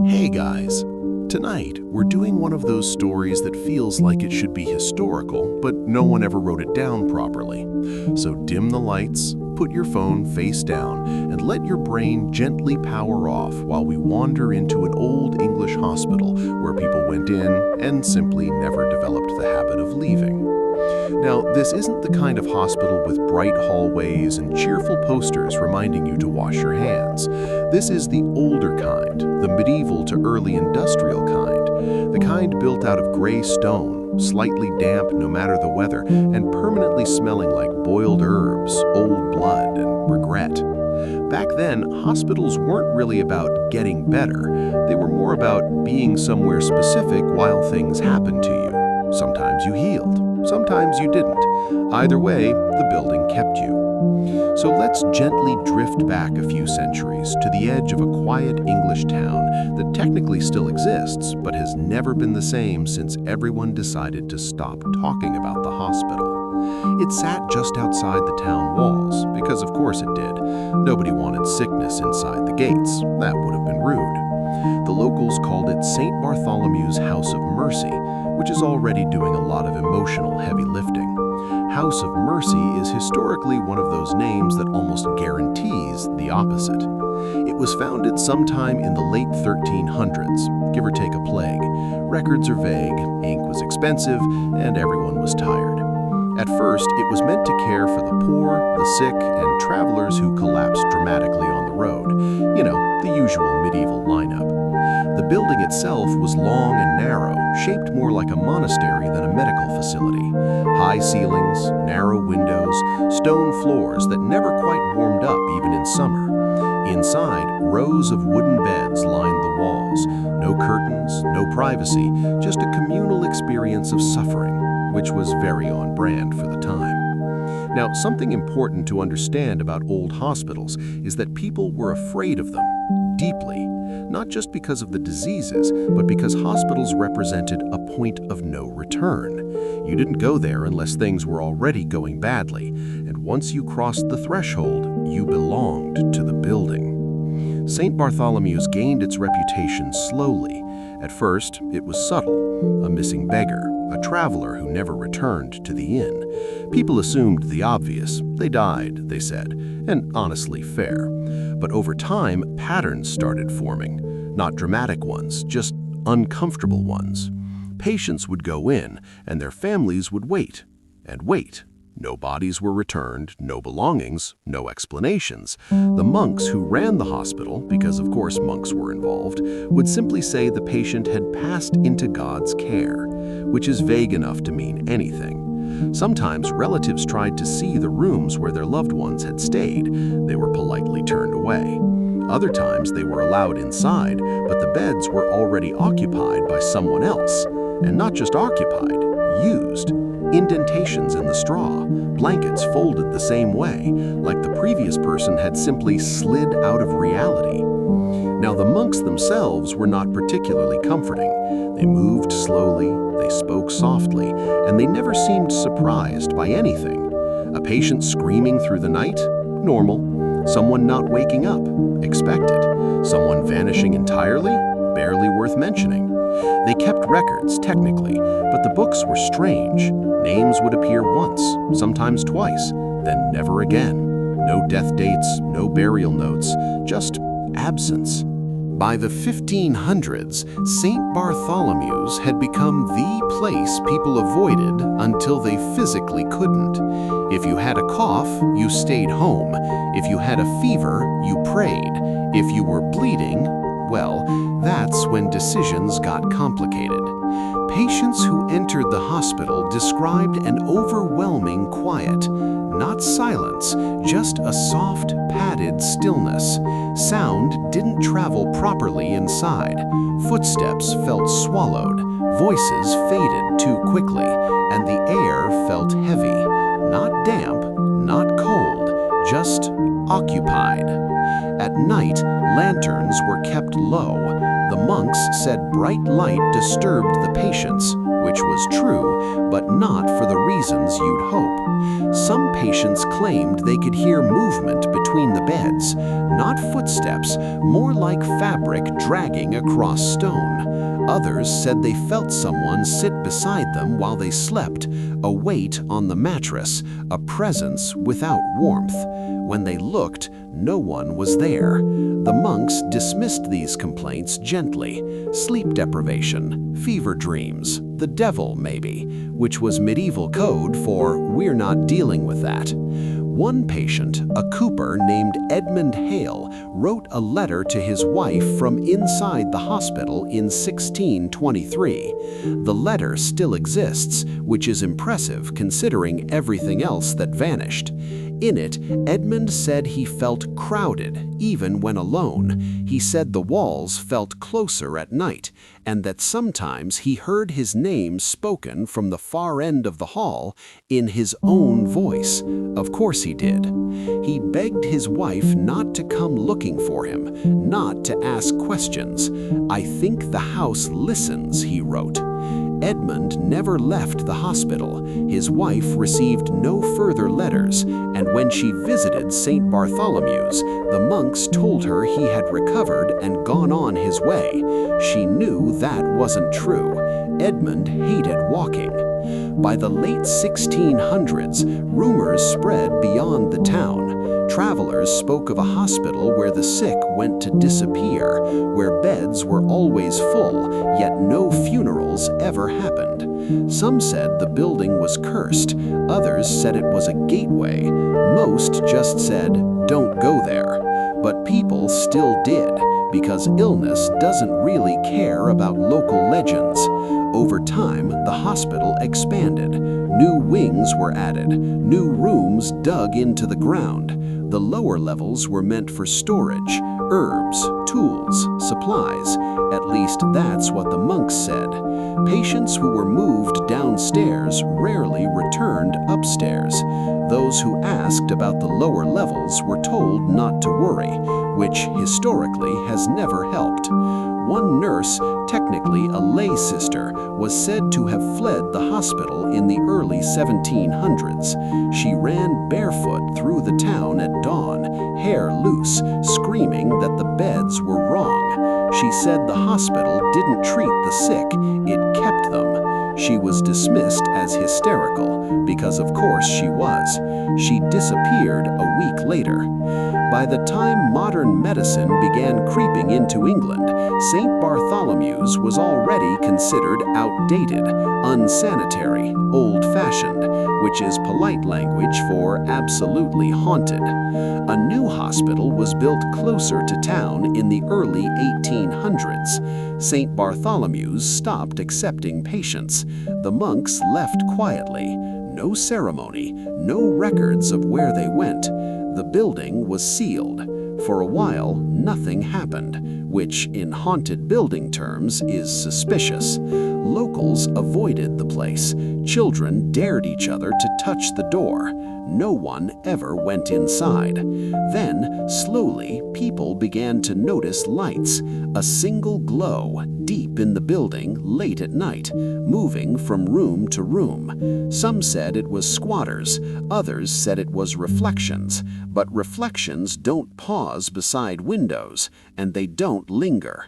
Hey guys! Tonight, we're doing one of those stories that feels like it should be historical, but no one ever wrote it down properly. So dim the lights, put your phone face down, and let your brain gently power off while we wander into an old English hospital where people went in and simply never developed the habit of leaving. Now, this isn't the kind of hospital with bright hallways and cheerful posters reminding you to wash your hands. This is the older kind, the medieval to early industrial kind, the kind built out of gray stone, slightly damp no matter the weather, and permanently smelling like boiled herbs, old blood, and regret. Back then, hospitals weren't really about getting better. They were more about being somewhere specific while things happened to you. Sometimes you healed. Sometimes you didn't. Either way, the building kept you. So let's gently drift back a few centuries to the edge of a quiet English town that technically still exists, but has never been the same since everyone decided to stop talking about the hospital. It sat just outside the town walls, because of course it did. Nobody wanted sickness inside the gates. That would have been rude. The locals called it Saint Bartholomew's House of Mercy, which is already doing a lot of emotional heavy lifting. House of Mercy is historically one of those names that almost guarantees the opposite. It was founded sometime in the late 1300s, give or take a plague. Records are vague, ink was expensive, and everyone was tired. At first, it was meant to care for the poor, the sick, and travelers who collapsed dramatically on the road. You know, the usual medieval lineup. The building itself was long and narrow, shaped more like a monastery than a medical facility. High ceilings, narrow windows, stone floors that never quite warmed up even in summer. Inside, rows of wooden beds lined the walls. No curtains, no privacy, just a communal experience of suffering, which was very on brand for the time. Now, something important to understand about old hospitals is that people were afraid of them, deeply. Not just because of the diseases, but because hospitals represented a point of no return. You didn't go there unless things were already going badly, and once you crossed the threshold, you belonged to the building. Saint Bartholomew's gained its reputation slowly. At first, it was subtle, a missing beggar, a traveler who never returned to the inn. People assumed the obvious. They died, they said, and honestly fair. But over time, patterns started forming. Not dramatic ones, just uncomfortable ones. Patients would go in, and their families would wait and wait. No bodies were returned, no belongings, no explanations. The monks who ran the hospital, because of course monks were involved, would simply say the patient had passed into God's care, which is vague enough to mean anything. Sometimes relatives tried to see the rooms where their loved ones had stayed. They were politely turned away. Other times they were allowed inside, but the beds were already occupied by someone else. And not just occupied, used. Indentations in the straw, blankets folded the same way, like the previous person had simply slid out of reality. Now, the monks themselves were not particularly comforting. They moved slowly, they spoke softly, and they never seemed surprised by anything. A patient screaming through the night? Normal. Someone not waking up? Expected. Someone vanishing entirely? Barely worth mentioning. They kept records, technically, but the books were strange. Names would appear once, sometimes twice, then never again. No death dates, no burial notes, just absence. By the 1500s, Saint Bartholomew's had become the place people avoided until they physically couldn't. If you had a cough, you stayed home. If you had a fever, you prayed. If you were bleeding, well, that's when decisions got complicated. Patients who entered the hospital described an overwhelming quiet. Not silence, just a soft, padded stillness. Sound didn't travel properly inside. Footsteps felt swallowed. Voices faded too quickly, and the air felt heavy. Not damp, not cold, just occupied. At night, lanterns were kept low. The monks said bright light disturbed the patients. which was true, but not for the reasons you'd hope. Some patients claimed they could hear movement between the beds, not footsteps, more like fabric dragging across stone. Others said they felt someone sit beside them while they slept, a weight on the mattress, a presence without warmth. When they looked, no one was there. The monks dismissed these complaints gently. Sleep deprivation, fever dreams, the devil maybe, which was medieval code for "we're not dealing with that." One patient, a cooper named Edmund Hale, wrote a letter to his wife from inside the hospital in 1623. The letter still exists, which is impressive considering everything else that vanished. In it, Edmund said he felt crowded, even when alone. He said the walls felt closer at night, and that sometimes he heard his name spoken from the far end of the hall in his own voice. Of course he did. He begged his wife not to come looking for him, not to ask questions. "I think the house listens," he wrote. Edmund never left the hospital. His wife received no further letters, and when she visited Saint Bartholomew's, the monks told her he had recovered and gone on his way. She knew that wasn't true. Edmund hated walking. By the late 1600s, rumors spread beyond the town. Travelers spoke of a hospital where the sick went to disappear, where beds were always full, yet no funerals ever happened. Some said the building was cursed, others said it was a gateway. Most just said, "Don't go there." But people still did, because illness doesn't really care about local legends. Over time, the hospital expanded. New wings were added, new rooms dug into the ground. The lower levels were meant for storage, herbs, tools, supplies. At least that's what the monks said. Patients who were moved downstairs rarely returned upstairs. Those who asked about the lower levels were told not to worry, which historically has never helped. One nurse, technically a lay sister, was said to have fled the hospital in the early 1700s. She ran barefoot through the town at dawn, hair loose, screaming that the beds were wrong. She said the hospital didn't treat the sick, it kept them. She was dismissed as hysterical, because of course she was. She disappeared a week later. By the time modern medicine began creeping into England, Saint Bartholomew's was already considered outdated, unsanitary, old-fashioned, which is polite language for absolutely haunted. A new hospital was built closer to town in the early 1800s. Saint Bartholomew's stopped accepting patients. The monks left quietly. No ceremony, no records of where they went. The building was sealed. For a while, nothing happened, which in haunted building terms is suspicious. Locals avoided the place. Children dared each other to touch the door. No one ever went inside. Then, slowly, people began to notice lights, a single glow deep in the building late at night, moving from room to room. Some said it was squatters, others said it was reflections, but reflections don't pause beside windows, and they don't linger.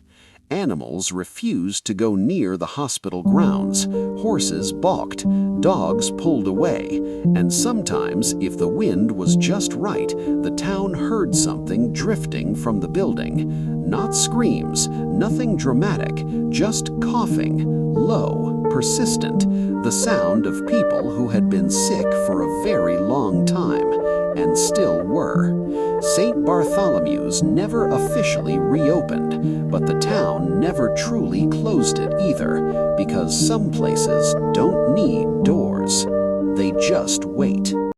Animals refused to go near the hospital grounds. Horses balked, dogs pulled away, and sometimes, if the wind was just right, the town heard something drifting from the building. Not screams, nothing dramatic, just coughing, low, persistent, the sound of people who had been sick for a very long time, and still were. Saint Bartholomew's never officially reopened, but the town never truly closed it either, because some places don't need doors. They just wait.